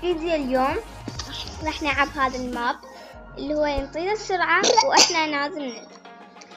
فيديو اليوم راح نلعب هذا الماب اللي هو ينطينا السرعة واحنا نازل نت.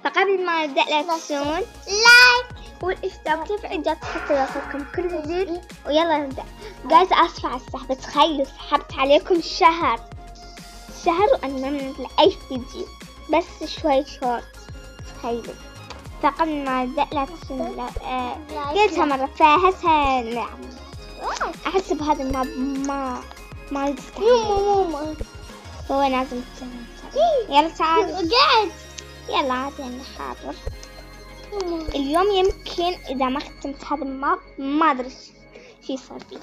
فقبل ما نبدأ لا تنسون لايك والاشتراك وتفعيل جرس حتى يوصلكم كل جديد. ويلا نبدأ. جايز اسف على السحب، تخيلوا سحبت عليكم شهر وانا ما منزل اي فيديو، بس شوي شورت. تخيلوا. فقبل ما نبدأ لا تنسون قلتها مرة فهسها نلعب. احس بهذا الماب ما يستحمل. هو لازم تسوي. يلا تعال قاعد. يلا عادي انا حاضر. اليوم يمكن اذا ما ختمت هذا الماب ما ادري شو يصير فيه،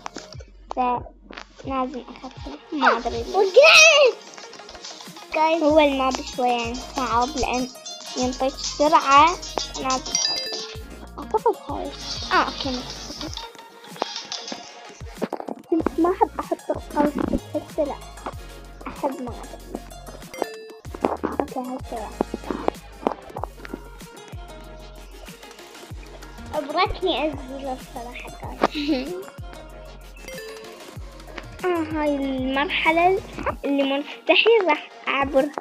فلازم اختمه. ما ادري وقعت. هو الماب شوي يعني صعب لان ينطيك سرعة. لازم اعتقد هاي اوكي. كنت ما أحب أحط القوس بس لا أحب ما أدري. أوكي هالشيء أبغتني أنزل الصراحة. هاي المرحلة اللي مستحيل راح أعبرها.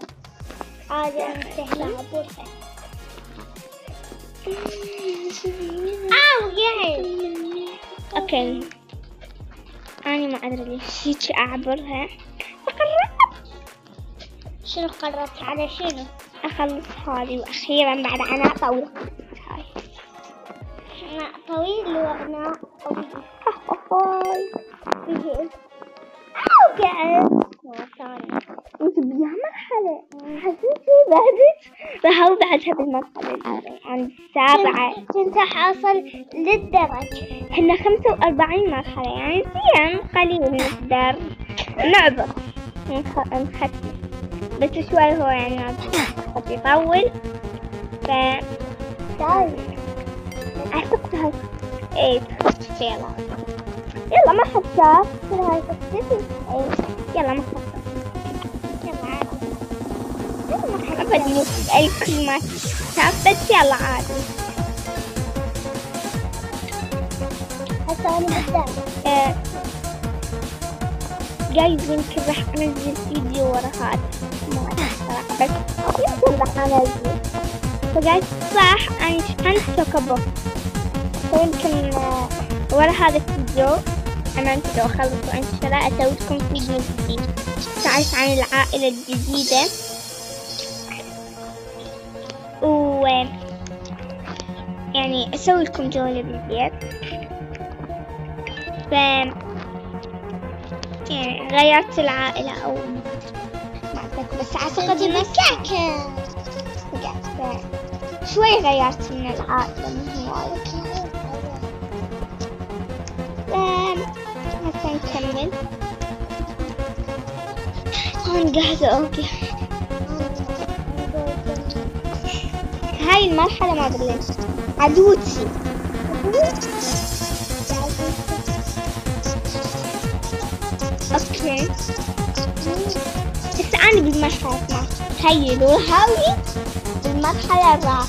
عادي مستحيل أعبرها. أوكي أنا ما أدري ليش هيك أعبرها، فقررت. شنو قررت؟ على شنو؟ أخلص هذه وأخيرا بعد عناء طويل. هاي عناء طويل وعناء طويل. هاي قاعد انت بيها مرحلة حسيتي بعدها بالمرحلة عند 7 كنت حاصل للدرجة. احنا 45 مرحلة يعني زين قليل نقدر نعبر نختم، بس شوي هو يعني يطول. ف اعتقد هاي ايه يلا ما حد شاف هاي قصتي. يلا ما حد أبدي الكل ما شاف، بس يلا عادي. هسه أنا بدأ جايز يمكن راح أنزل فيديو ورا هذا، ما أعرف بس يمكن راح أنزل. فجايز صح أنا شحنت كبر، ويمكن ورا هذا الفيديو أنا أنتظر أخلص وأنشره أسوي لكم فيديو جديد تعرف عن العائلة الجديدة، يعني أسوي لكم جولة بالبيت. يعني غيرت العائلة أو ما أتذكر، بس أعتقد إنه شوي غيرت من العائلة من هواي. هسه نكمل. أنا قاعدة أوقع. هاي المرحلة ما أدري ليش عدوتي. اوكي بس أنا بالمرحلة ما تخيلوا هاوي بالمرحلة الرابعة.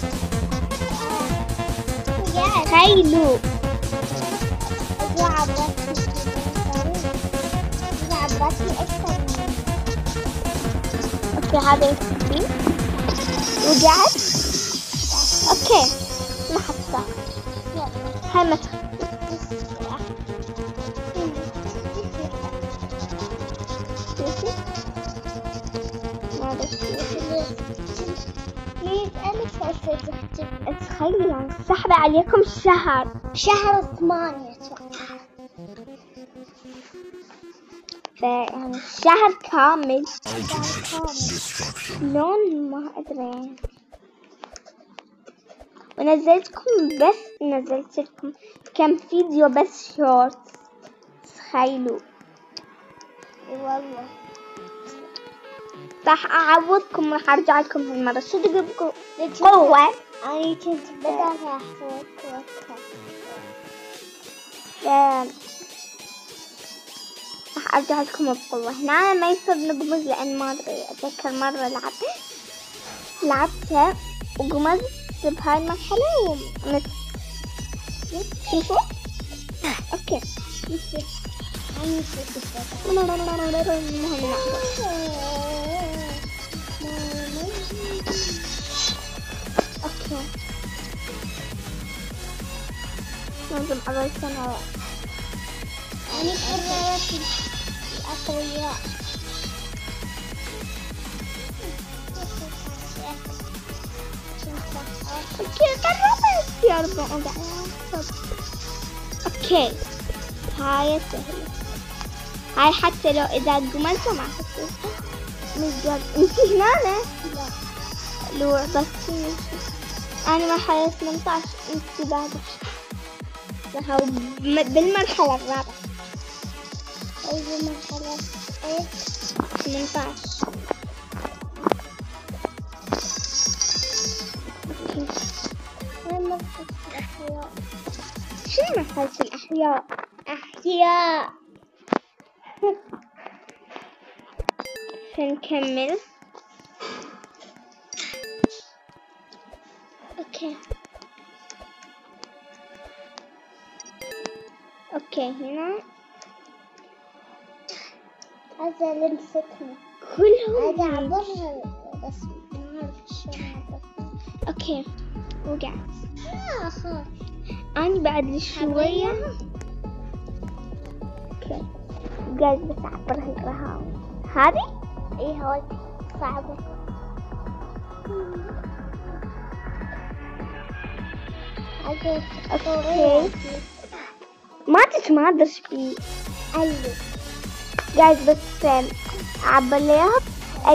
تخيلوا عبرتني أكثر. اوكي هذا يكفي. وقعت. اوكي ما حد صار. هاي ما تخيلوا يعني سحب عليكم شهر 8 اتوقع. يعني شهر كامل. لون ما ادري. ونزلت لكم كم فيديو بس شورت. تخيلوا والله راح اعوضكم، راح ارجع لكم هالمرة صدق بقوة. انا كنت بدأت احوض راح ارجع لكم بقوة. هنا ما يصير نقمز لان ما ادري اتذكر مرة لعبتها وقمزت بهاي المرحلة ومت. شوفوا اوكي اوكي لازم أضل سنة. أنا قررت الأقوياء. اوكي قررت يا رب. اوكي هاي سهلة، هاي حتى لو إذا قملت ما حسيت من جد. انتي هنا؟ لا لو بس أنا مرحلة 18، انتي بعد بالمرحلة الرابعة. أي مرحلة؟ 18. وين مرحلة الأحياء؟ شنو مرحلة الأحياء؟ أحياء. نكمل. اوكي اوكي هنا هذا لمسكني كلهم. هذا عبرها بس ما اعرف شلون عبر. اوكي وقعت. اخاف اني بعد شوية. اوكي قاعد بس اعبر هالرهاوي هذه. ايه هاي صعبة. اوكي ما تتمادرش بي قلبي. جايز بس اعبر ليها.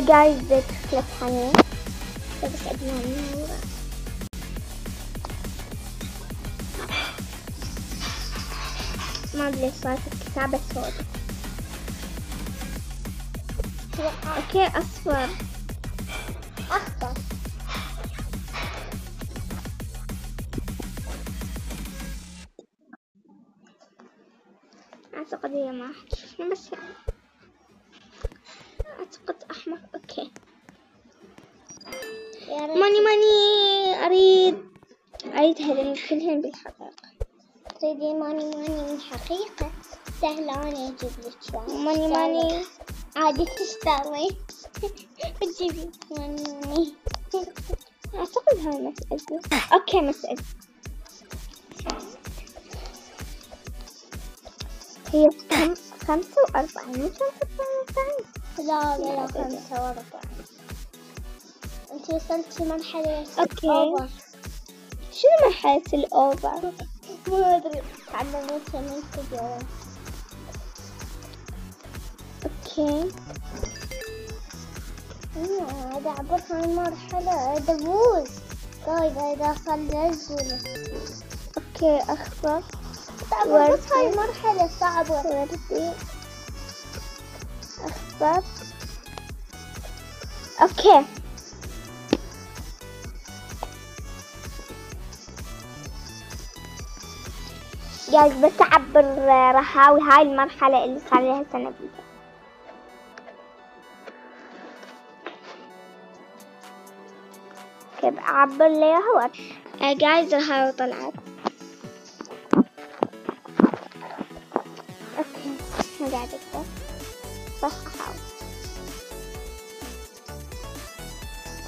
جايز تخلص حنين بس ادنى ما ادري صار في الكتابة سوداء. اوكي اصفر اخضر. اعتقد هي ما حتشوفني بس يعني اعتقد احمر. اوكي ماني اريد هذين كلهن بالحقيقة. تريدين ماني من حقيقة سهلة. أنا أجيب لك ماني عادي تشتري تجيب لك ماني. أعتقد هاي مسألة. أوكي مسألة هي 45 مش 45. لا 45. أنت وصلتي مرحلة الأوفر. شنو مرحلة الأوفر؟ ما أدري تعلمتها من فيديو. اوكي هذا عبر هاي المرحلة دبوس. طيب هذا خلصنا. اوكي اخضر عبر بس هاي المرحلة صعبة. وردي اخضر. اوكي جايز بس اعبر رهاوي هاي المرحلة اللي صار لها سنة فيها. كيف اعبر ليها جايز رهاوي طلعت. اوكي ما قاعد اكتب بس احاول.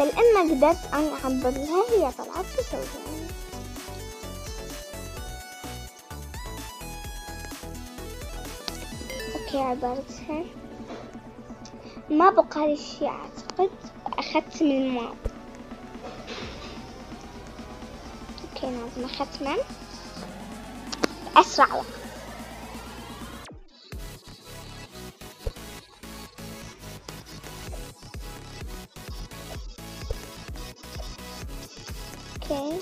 لما قدرت اني اعبر لها هي طلعت. شو اسوي يعني؟ اوكي عبرتها ما بقى لي شيء. اعتقد اخذت من الماء. اوكي لازم اختمه اسرع وقت. اوكي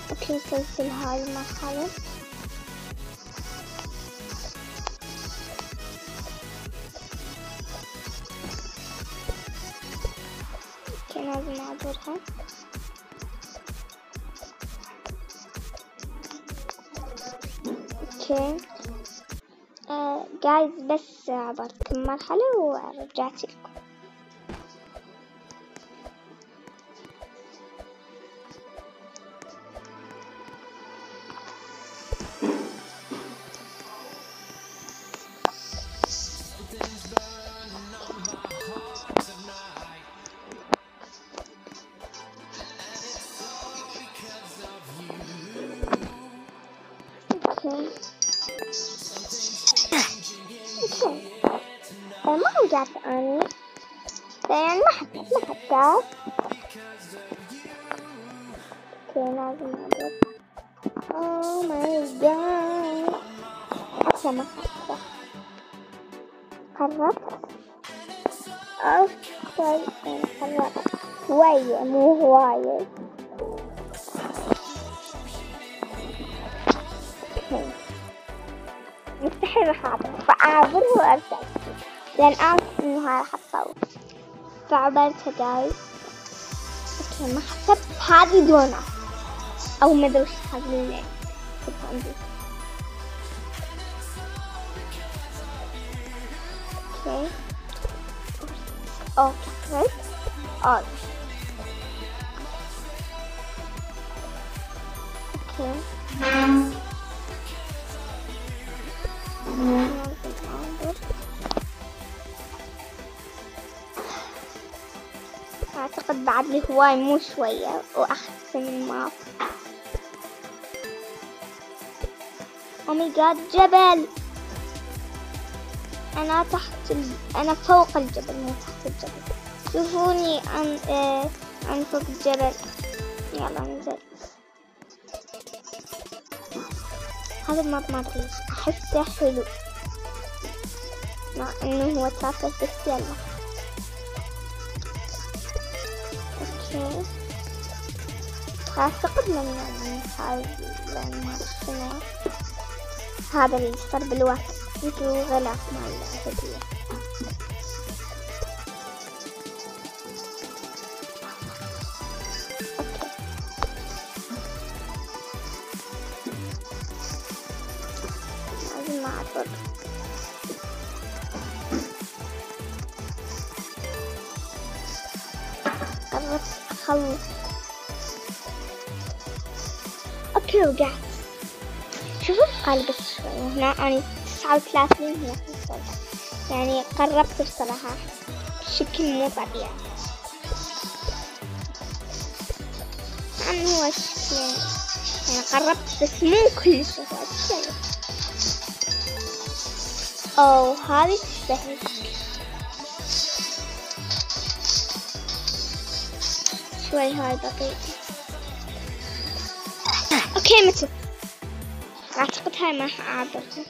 اوكي وصلت لهاي المرحلة. اوكي لازم اعبرها. اوكي جايز بس عبرت المرحلة ورجعت لكم. رجعت أني يعني ما حطيت. اوكي لازم أعرف. Oh my god. حتى ما حطيت. قربت. قربت شوية مو هواية. اوكي مستحيل راح أعبر وأرجع لأن أعرف إنه هاي راح تطول. فعبرتها جايز. اوكي ما حسبت هذه دونات او ما ادري وش هذه اللي كنت عندي. اوكي اوكي اوكي أعتقد بعد لي هواي مو شوية وأحسن الماء. أو ماي جاد جبل. أنا أنا فوق الجبل مو تحت الجبل. شوفوني أنا فوق الجبل. يلا ننزل. هذا الماب ما أدري أحسه حلو مع إنه هو تافه بس يلا. أعتقد من هذا اللي صار بالوقت مثل غلاف مع الهدية. لازم ما أعبر. قربت أخلص. اوكي رجعت. شوفوا قال بس شوي هنا أنا 39 هنا 5 يعني قربت بصراحة بشكل مو طبيعي. هو الشكل يعني قربت بس مو كل شيء. أو هذه تشبه شوي هاي بطيئة. اوكي متى اعتقد هاي ما راح اعبرها.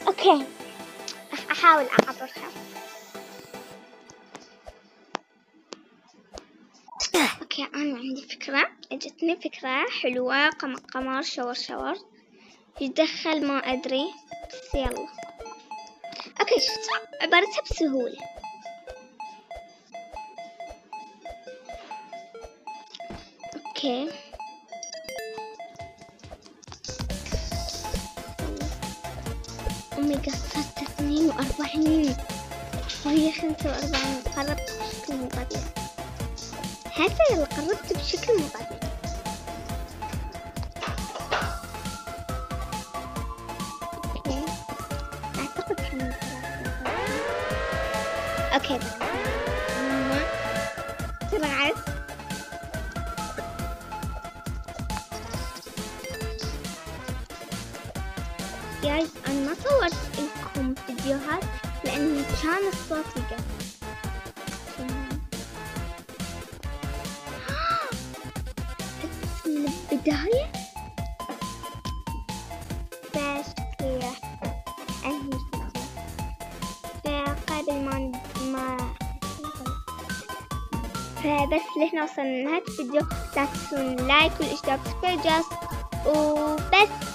اوكي راح احاول اعبرها. اوكي انا عندي فكرة اجتني فكرة حلوة. قمر شاور يدخل ما ادري بس يلا. اوكي شفت عبرتها بسهولة. اوكي امي قصرت 42 وهي 45. قربت بشكل مو طبيعي. هذا يلا قربت بشكل مو طبيعي. اوكي اعتقد حمد. اوكي سرعت. جايز أنا ما صورت لكم فيديوهات لأن كان الصوت يقطع. من البداية بس كذا أنهي فقبل ما فبس لهنا وصلنا لنهاية الفيديو. لا تنسون لايك والاشتراك في القناة وبس.